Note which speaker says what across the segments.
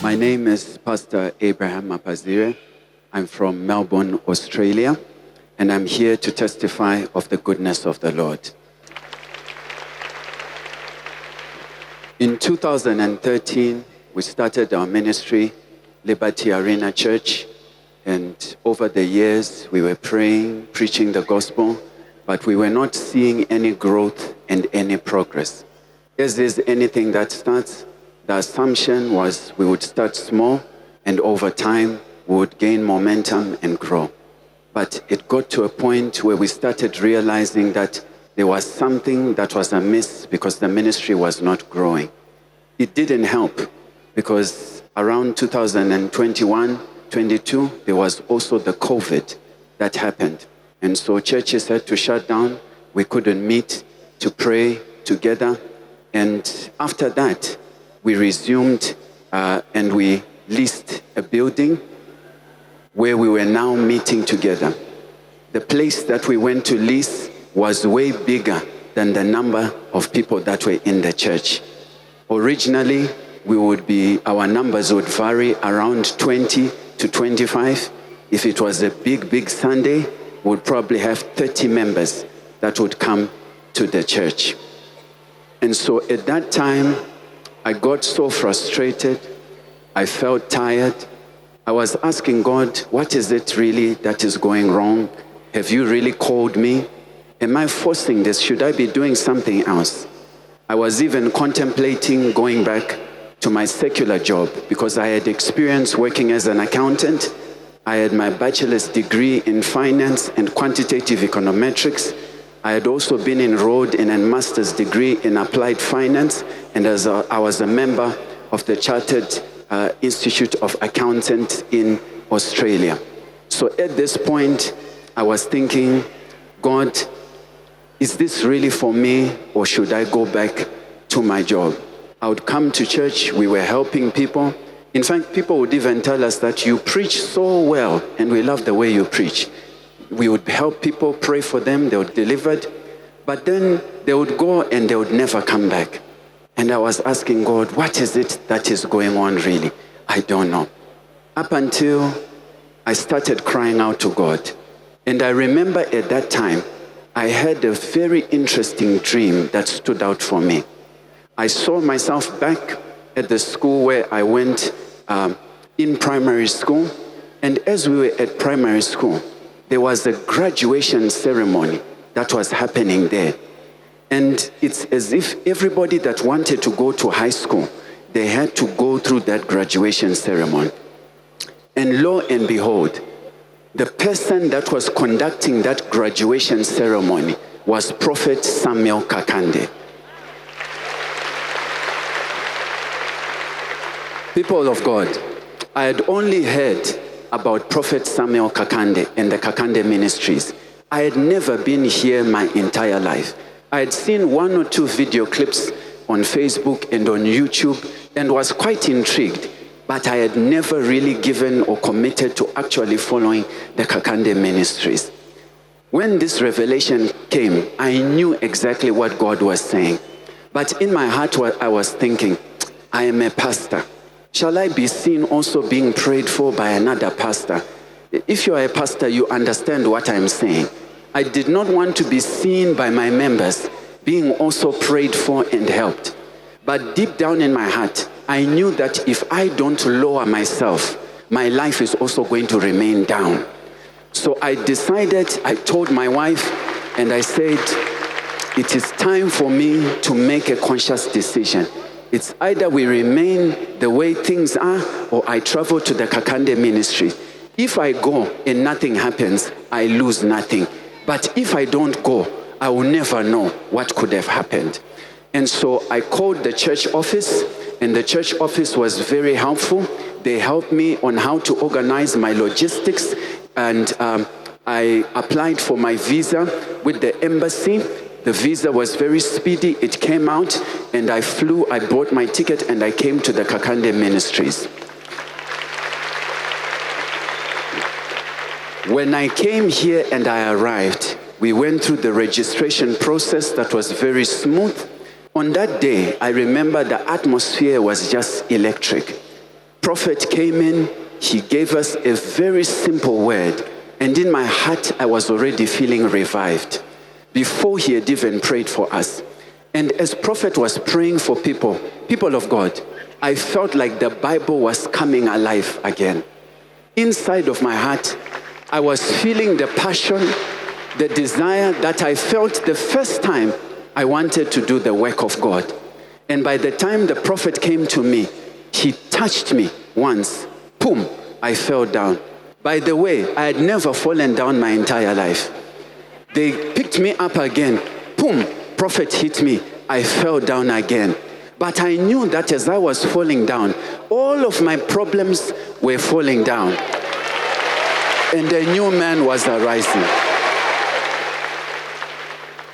Speaker 1: My name is Pastor Abraham Mapazire. I'm from Melbourne, Australia, and I'm here to testify of the goodness of the Lord. In 2013, we started our ministry, Liberty Arena Church, and over the years, we were praying, preaching the gospel, but we were not seeing any growth and any progress. As is anything that starts, the assumption was we would start small, and over time, we would gain momentum and grow. But it got to a point where we started realizing that there was something that was amiss because the ministry was not growing. It didn't help because around 2021, 22, there was also the COVID that happened. And so churches had to shut down. We couldn't meet to pray together. And after that, we resumed and we leased a building where we were now meeting together. The place that we went to lease was way bigger than the number of people that were in the church. Originally, our numbers would vary around 20 to 25. If it was a big Sunday, we would probably have 30 members that would come to the church. And so at that time, I got so frustrated. I felt tired. I was asking God, what is it really that is going wrong? Have you really called me? Am I forcing this? Should I be doing something else? I was even contemplating going back to my secular job because I had experience working as an accountant. I had my bachelor's degree in finance and quantitative econometrics. I had also been enrolled in a master's degree in applied finance, and I was a member of the Chartered Institute of Accountants in Australia. So at this point, I was thinking, God, is this really for me, or should I go back to my job? I would come to church, we were helping people. In fact, people would even tell us that you preach so well, and we love the way you preach. We would help people, pray for them, they were delivered, but then they would go and they would never come back. And I was asking God, what is it that is going on really? I don't know. Up until I started crying out to God. And I remember at that time, I had a very interesting dream that stood out for me. I saw myself back at the school where I went in primary school. And as we were at primary school, there was a graduation ceremony that was happening there. And it's as if everybody that wanted to go to high school, they had to go through that graduation ceremony. And lo and behold, the person that was conducting that graduation ceremony was Prophet Samuel Kakande. People of God, I had only heard about Prophet Samuel Kakande and the Kakande Ministries. I had never been here my entire life. I had seen one or two video clips on Facebook and on YouTube and was quite intrigued, but I had never really given or committed to actually following the Kakande Ministries. When this revelation came, I knew exactly what God was saying. But in my heart, I was thinking, I am a pastor. Shall I be seen also being prayed for by another pastor? If you are a pastor, you understand what I'm saying. I did not want to be seen by my members being also prayed for and helped. But deep down in my heart, I knew that if I don't lower myself, my life is also going to remain down. So I decided, I told my wife, and I said, it is time for me to make a conscious decision. It's either we remain the way things are, or I travel to the Kakande ministry. If I go and nothing happens, I lose nothing. But if I don't go, I will never know what could have happened. And so I called the church office, and the church office was very helpful. They helped me on how to organize my logistics, and I applied for my visa with the embassy. The visa was very speedy. It came out, and I flew, I bought my ticket, and I came to the Kakande Ministries. When I came here and I arrived, we went through the registration process that was very smooth. On that day, I remember the atmosphere was just electric. Prophet came in, he gave us a very simple word. And in my heart, I was already feeling revived before he had even prayed for us. And as Prophet was praying for people of God, I felt like the Bible was coming alive again. Inside of my heart, I was feeling the passion, the desire that I felt the first time I wanted to do the work of God. And by the time the Prophet came to me, he touched me once. Boom, I fell down. By the way, I had never fallen down my entire life. They picked me up again. Boom, Prophet hit me. I fell down again. But I knew that as I was falling down, all of my problems were falling down. And a new man was arising.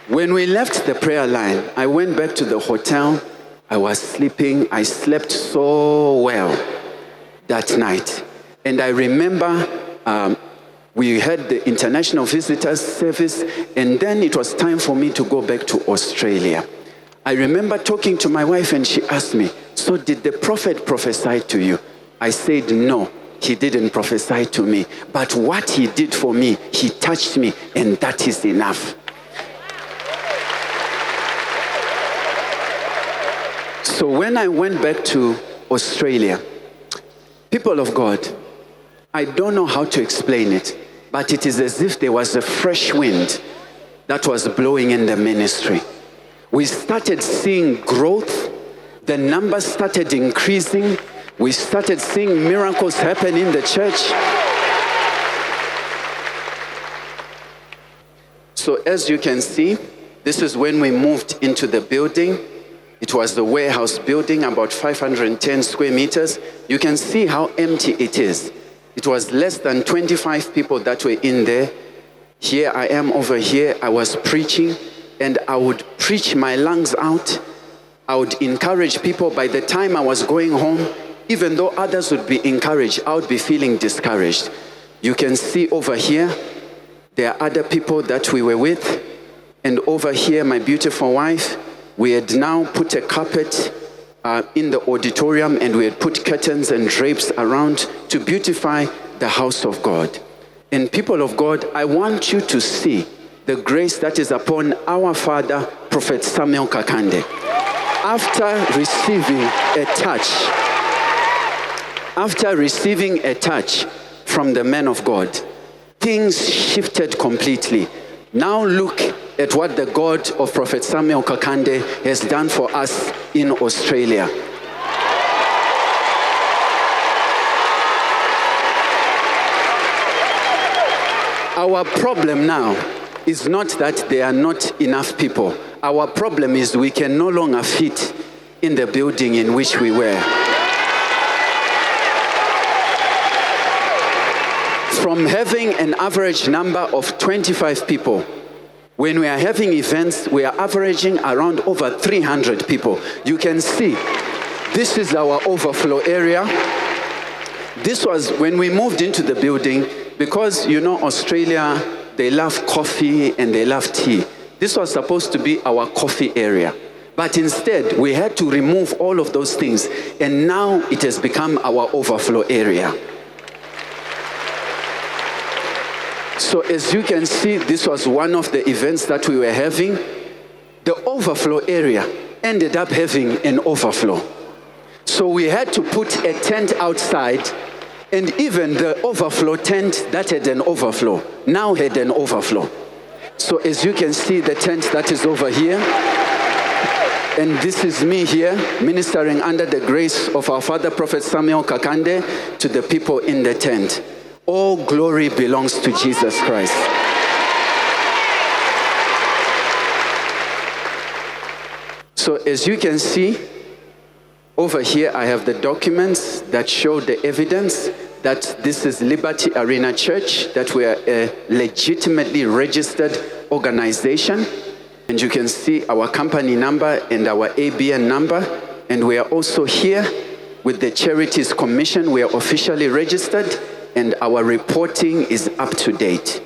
Speaker 1: When we left the prayer line, I went back to the hotel. I was sleeping. I slept so well that night. And I remember we had the international visitors service, and then it was time for me to go back to Australia. I remember talking to my wife, and she asked me, "So did the Prophet prophesy to you?" I said, "No, he didn't prophesy to me. But what he did for me, he touched me, and that is enough." So when I went back to Australia, people of God, I don't know how to explain it, but it is as if there was a fresh wind that was blowing in the ministry. We started seeing growth. The numbers started increasing. We started seeing miracles happen in the church. So as you can see, this is when we moved into the building. It was the warehouse building, about 510 square meters. You can see how empty it is. It was less than 25 people that were in there. Here I am over here. I was preaching, and I would preach my lungs out. I would encourage people. By the time I was going home, even though others would be encouraged, I would be feeling discouraged. You can see over here, there are other people that we were with. And over here, my beautiful wife, we had now put a carpet in the auditorium, and we had put curtains and drapes around to beautify the house of God. And people of God, I want you to see the grace that is upon our father, Prophet Samuel Kakande. After receiving a touch from the man of God, things shifted completely. Now look at what the God of Prophet Samuel Kakande has done for us in Australia. Our problem now is not that there are not enough people. Our problem is we can no longer fit in the building in which we were. From having an average number of 25 people, when we are having events, we are averaging around over 300 people. You can see, this is our overflow area. This was when we moved into the building, because you know Australia, they love coffee and they love tea. This was supposed to be our coffee area. But instead, we had to remove all of those things, and now it has become our overflow area. So as you can see, this was one of the events that we were having. The overflow area ended up having an overflow. So we had to put a tent outside, and even the overflow tent that had an overflow now had an overflow. So as you can see, the tent that is over here, and this is me here ministering under the grace of our father, Prophet Samuel Kakande, to the people in the tent. All glory belongs to Jesus Christ. So as you can see, over here I have the documents that show the evidence that this is Liberty Arena Church, that we are a legitimately registered organization. And you can see our company number and our ABN number. And we are also here with the Charities Commission. We are officially registered, and our reporting is up to date.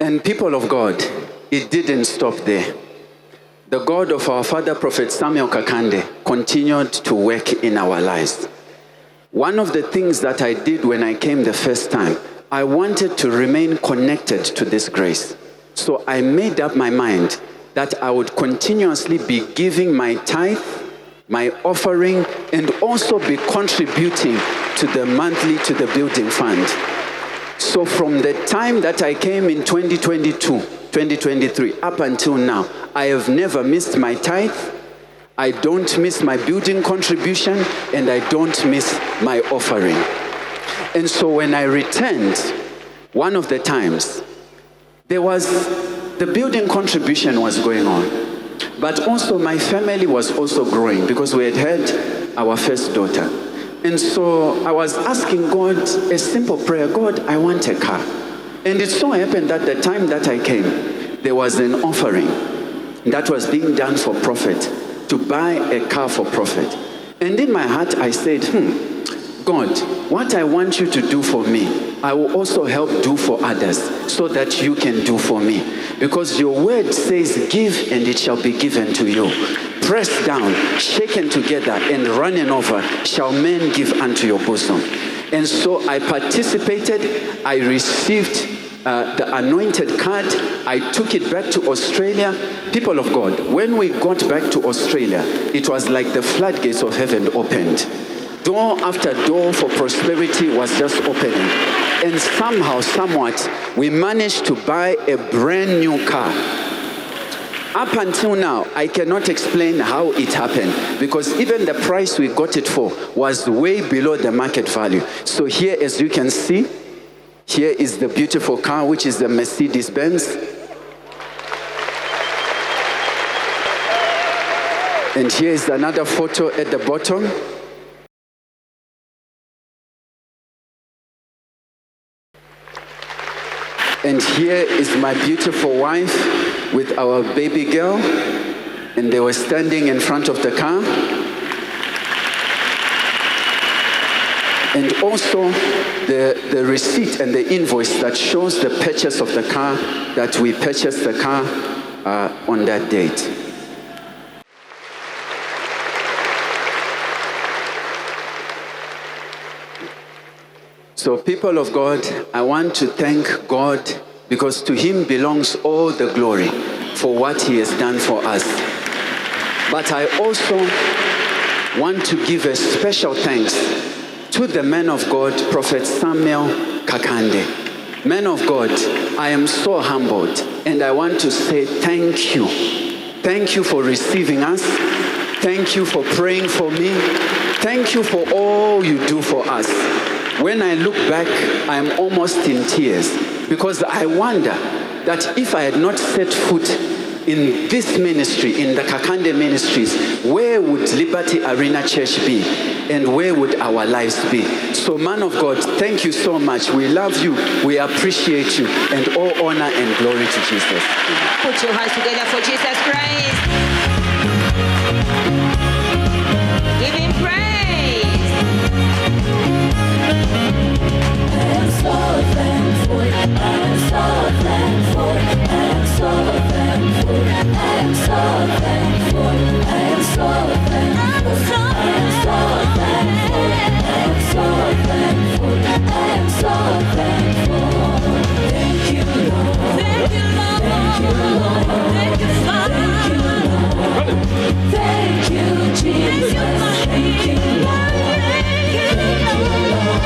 Speaker 1: And people of God, it didn't stop there. the God of our father, Prophet Samuel Kakande, continued to work in our lives. One of the things that I did when I came the first time, I wanted to remain connected to this grace. So I made up my mind that I would continuously be giving my tithe, my offering, and also be contributing to the building fund. So from the time that I came in 2023, up until now, I have never missed my tithe, I don't miss my building contribution, and I don't miss my offering. And so when I returned, one of the times, the building contribution was going on, but also my family was also growing because we had our first daughter. And so I was asking God a simple prayer, God, I want a car. And it so happened that the time that I came, there was an offering that was being done for Prophet, to buy a car for Prophet. And in my heart, I said, God, what I want you to do for me, I will also help do for others so that you can do for me. Because your word says, give and it shall be given to you. Pressed down, shaken together, and running over, shall men give unto your bosom. And so I participated, I received the anointed card, I took it back to Australia. People of God, when we got back to Australia, it was like the floodgates of heaven opened. Door after door for prosperity was just opening. And somehow, somewhat, we managed to buy a brand new car. Up until now, I cannot explain how it happened because even the price we got it for was way below the market value. So here, as you can see, here is the beautiful car, which is the Mercedes-Benz. And here is another photo at the bottom. And here is my beautiful wife with our baby girl. And they were standing in front of the car. And also the receipt and the invoice that shows the purchase of the car, that we purchased the car on that date. So people of God, I want to thank God because to him belongs all the glory for what he has done for us. But I also want to give a special thanks to the man of God, Prophet Samuel Kakande. Man of God, I am so humbled and I want to say thank you. Thank you for receiving us. Thank you for praying for me. Thank you for all you do for us. When I look back, I'm almost in tears because I wonder that if I had not set foot in this ministry, in the Kakande ministries, where would Liberty Arena Church be? And where would our lives be? So man of God, thank you so much. We love you. We appreciate you. And all honor and glory to Jesus.
Speaker 2: Put your hands together for Jesus Christ. Give him praise.
Speaker 3: I'm so thankful. I'm so thankful. I'm so thankful. I'm so thankful. I'm so thankful. I'm so thankful. I'm so thankful. I'm so thankful. Thank you, Lord. Thank you, Lord. Thank you, Lord. Thank you, Father. Thank you, Jesus. Thank you, Lord. Thank you, Lord.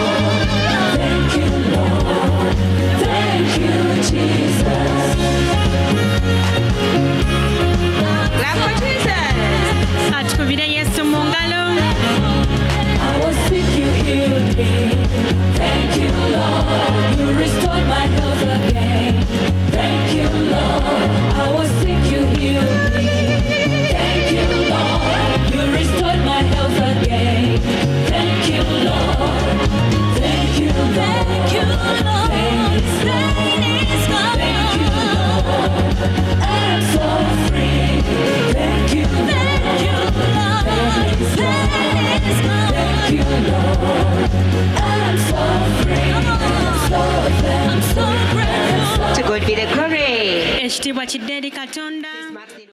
Speaker 3: Thank you, Lord. Thank you, Jesus.
Speaker 2: Clap for Jesus.
Speaker 4: Atukubira Yesu mu ngalo.
Speaker 3: I was sick, you healed me. Thank you, Lord. You restored my health again. Thank you, Lord. I was sick, you healed me. Thank you, Lord. You restored my health again. Thank you, Lord. Thank you, Lord. Thank you, Lord. Thank you, Lord. I'm so free. Thank you, Lord. Thank you, Lord. Thank you, Lord. I'm so free. I'm so grateful.
Speaker 2: To God be the glory.
Speaker 4: Ekitiibwa kidde eri Katonda.